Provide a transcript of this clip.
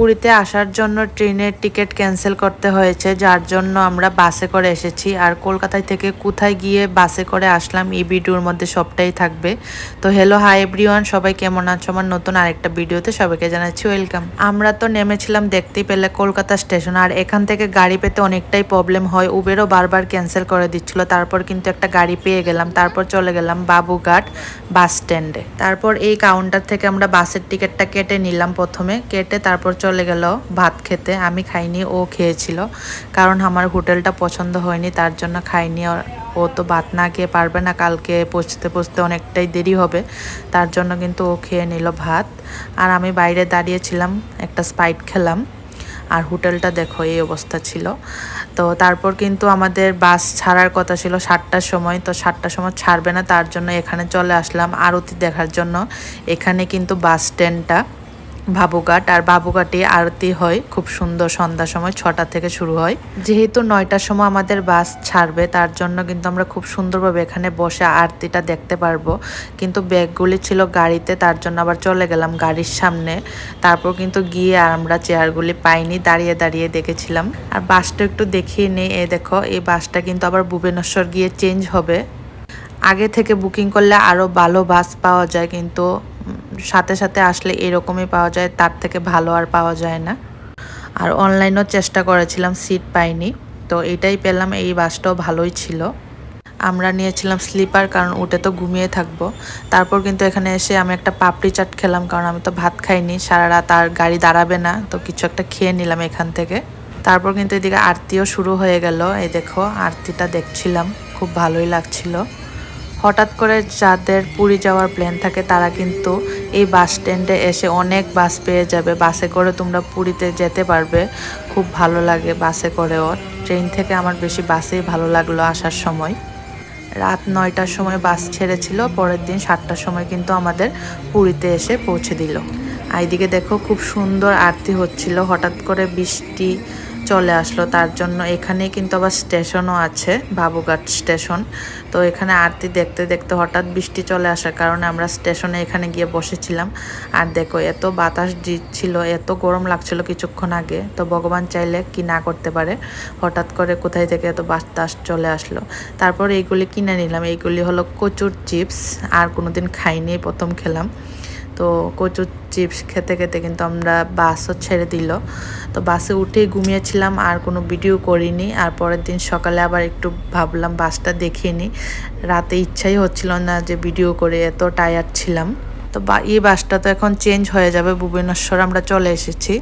পুরীতে আসার জন্য ট্রেনের টিকিট ক্যান্সেল করতে হয়েছে, যার জন্য আমরা বাসে করে এসেছি। আর কলকাতায় থেকে কোথায় গিয়ে বাসে করে আসলাম এই ভিডিওর মধ্যে সবটাই থাকবে। তো হ্যালো হাই এভরিওয়ান, সবাই কেমন আছো? আমার নতুন আরেকটা ভিডিওতে সবাইকে জানাচ্ছি ওয়েলকাম। আমরা তো নেমেছিলাম দেখতেই পেলে কলকাতা স্টেশন, আর এখান থেকে গাড়ি পেতে অনেকটাই প্রবলেম হয়। উবেরও বারবার ক্যান্সেল করে দিচ্ছিল, তারপর কিন্তু একটা গাড়ি পেয়ে গেলাম। তারপর চলে গেলাম বাবুঘাট বাস স্ট্যান্ডে। তারপর এই কাউন্টার থেকে আমরা বাসের টিকিটটা কেটে নিলাম। প্রথমে কেটে তারপর চলে গেল ভাত খেতে। আমি খাইনি, ও খেয়েছিল, কারণ আমার হোটেলটা পছন্দ হয়নি, তার জন্য খাইনি। ও তো ভাত না খেয়ে পারবে না, কালকে পৌঁছতে অনেকটাই দেরি হবে, তার জন্য কিন্তু ও খেয়ে নিল ভাত। আর আমি বাইরে দাঁড়িয়েছিলাম, একটা স্প্রাইট খেলাম। আর হোটেলটা দেখো এই অবস্থা ছিল। তো তারপর কিন্তু আমাদের বাস ছাড়ার কথা ছিল 7টার সময়, তো 7টার সময় ছাড়বে না, তার জন্য এখানে চলে আসলাম আরতি দেখার জন্য। এখানে কিন্তু বাস স্ট্যান্ডটা বাবুঘাট, আর বাবুঘাটে আরতি হয় খুব সুন্দর, সন্ধ্যার সময় 6টা থেকে শুরু হয়। যেহেতু 9টার সময় আমাদের বাস ছাড়বে, তার জন্য কিন্তু আমরা খুব সুন্দরভাবে এখানে বসে আরতিটা দেখতে পারবো। কিন্তু ব্যাগগুলি ছিল গাড়িতে, তার জন্য আবার চলে গেলাম গাড়ির সামনে। তারপর কিন্তু গিয়ে আর আমরা চেয়ারগুলি পাইনি, দাঁড়িয়ে দাঁড়িয়ে দেখেছিলাম। আর বাসটা একটু দেখিয়ে নেই, এই দেখো এই বাসটা কিন্তু আবার ভুবনেশ্বর গিয়ে চেঞ্জ হবে। আগে থেকে বুকিং করলে আরও ভালো বাস পাওয়া যায়, কিন্তু সাথে সাথে আসলে এরকমই পাওয়া যায়, তার থেকে ভালো আর পাওয়া যায় না। আর অনলাইনেও চেষ্টা করেছিলাম, সিট পাইনি, তো এটাই পেলাম। এই বাসটাও ভালোই ছিল। আমরা নিয়েছিলাম স্লিপার, কারণ উঠে তো ঘুমিয়ে থাকবো। তারপর কিন্তু এখানে এসে আমি একটা পাপড়ি চাট খেলাম, কারণ আমি তো ভাত খাইনি, সারা রাত আর গাড়ি দাঁড়াবে না, তো কিছু একটা খেয়ে নিলাম এখান থেকে। তারপর কিন্তু এদিকে আরতিও শুরু হয়ে গেল। এই দেখো আরতিটা দেখছিলাম, খুব ভালোই লাগছিল। হঠাৎ করে যাদের পুরী যাওয়ার প্ল্যান থাকে, তারা কিন্তু এই বাস স্ট্যান্ডে এসে অনেক বাস পেয়ে যাবে। বাসে করে তোমরা পুরীতে যেতে পারবে, খুব ভালো লাগে বাসে করেও। ট্রেন থেকে আমার বেশি বাসেই ভালো লাগলো আসার সময়। রাত 9টার সময় বাস ছেড়েছিল, পরের দিন 7টার সময় কিন্তু আমাদের পুরীতে এসে পৌঁছে দিল। আর এদিকে দেখো খুব সুন্দর আরতি হচ্ছিল। হঠাৎ করে বৃষ্টি চলে আসলো, তার জন্য এখানে কিন্তু আবার স্টেশনও আছে, বাবুঘাট স্টেশন। তো এখানে আরতি দেখতে দেখতে হঠাৎ বৃষ্টি চলে আসার কারণে আমরা স্টেশনে এখানে গিয়ে বসেছিলাম। আর দেখো এত বাতাস দিচ্ছিল, এত গরম লাগছিল কিছুক্ষণ আগে। তো ভগবান চাইলে কি না করতে পারে, হঠাৎ করে কোথায় থেকে এত বাতাস চলে আসলো। তারপর এইগুলি কিনে নিলাম। এইগুলি হলো কচুর চিপস, আর কোনোদিন খাইনি, প্রথম খেলাম। তো কচুর চিপস খেতে খেতে কিন্তু আমরা বাসও ছেড়ে দিল। তো বাসে উঠেই ঘুমিয়েছিলাম, আর কোনো ভিডিও করিনি। আর পরের দিন সকালে আবার একটু ভাবলাম বাসটা দেখিয়ে নিই। রাতে ইচ্ছাই হচ্ছিল না যে ভিডিও করে, এত টায়ার্ড ছিলাম। তো এই বাসটা তো এখন চেঞ্জ হয়ে যাবে, ভুবনেশ্বর আমরা চলে এসেছি।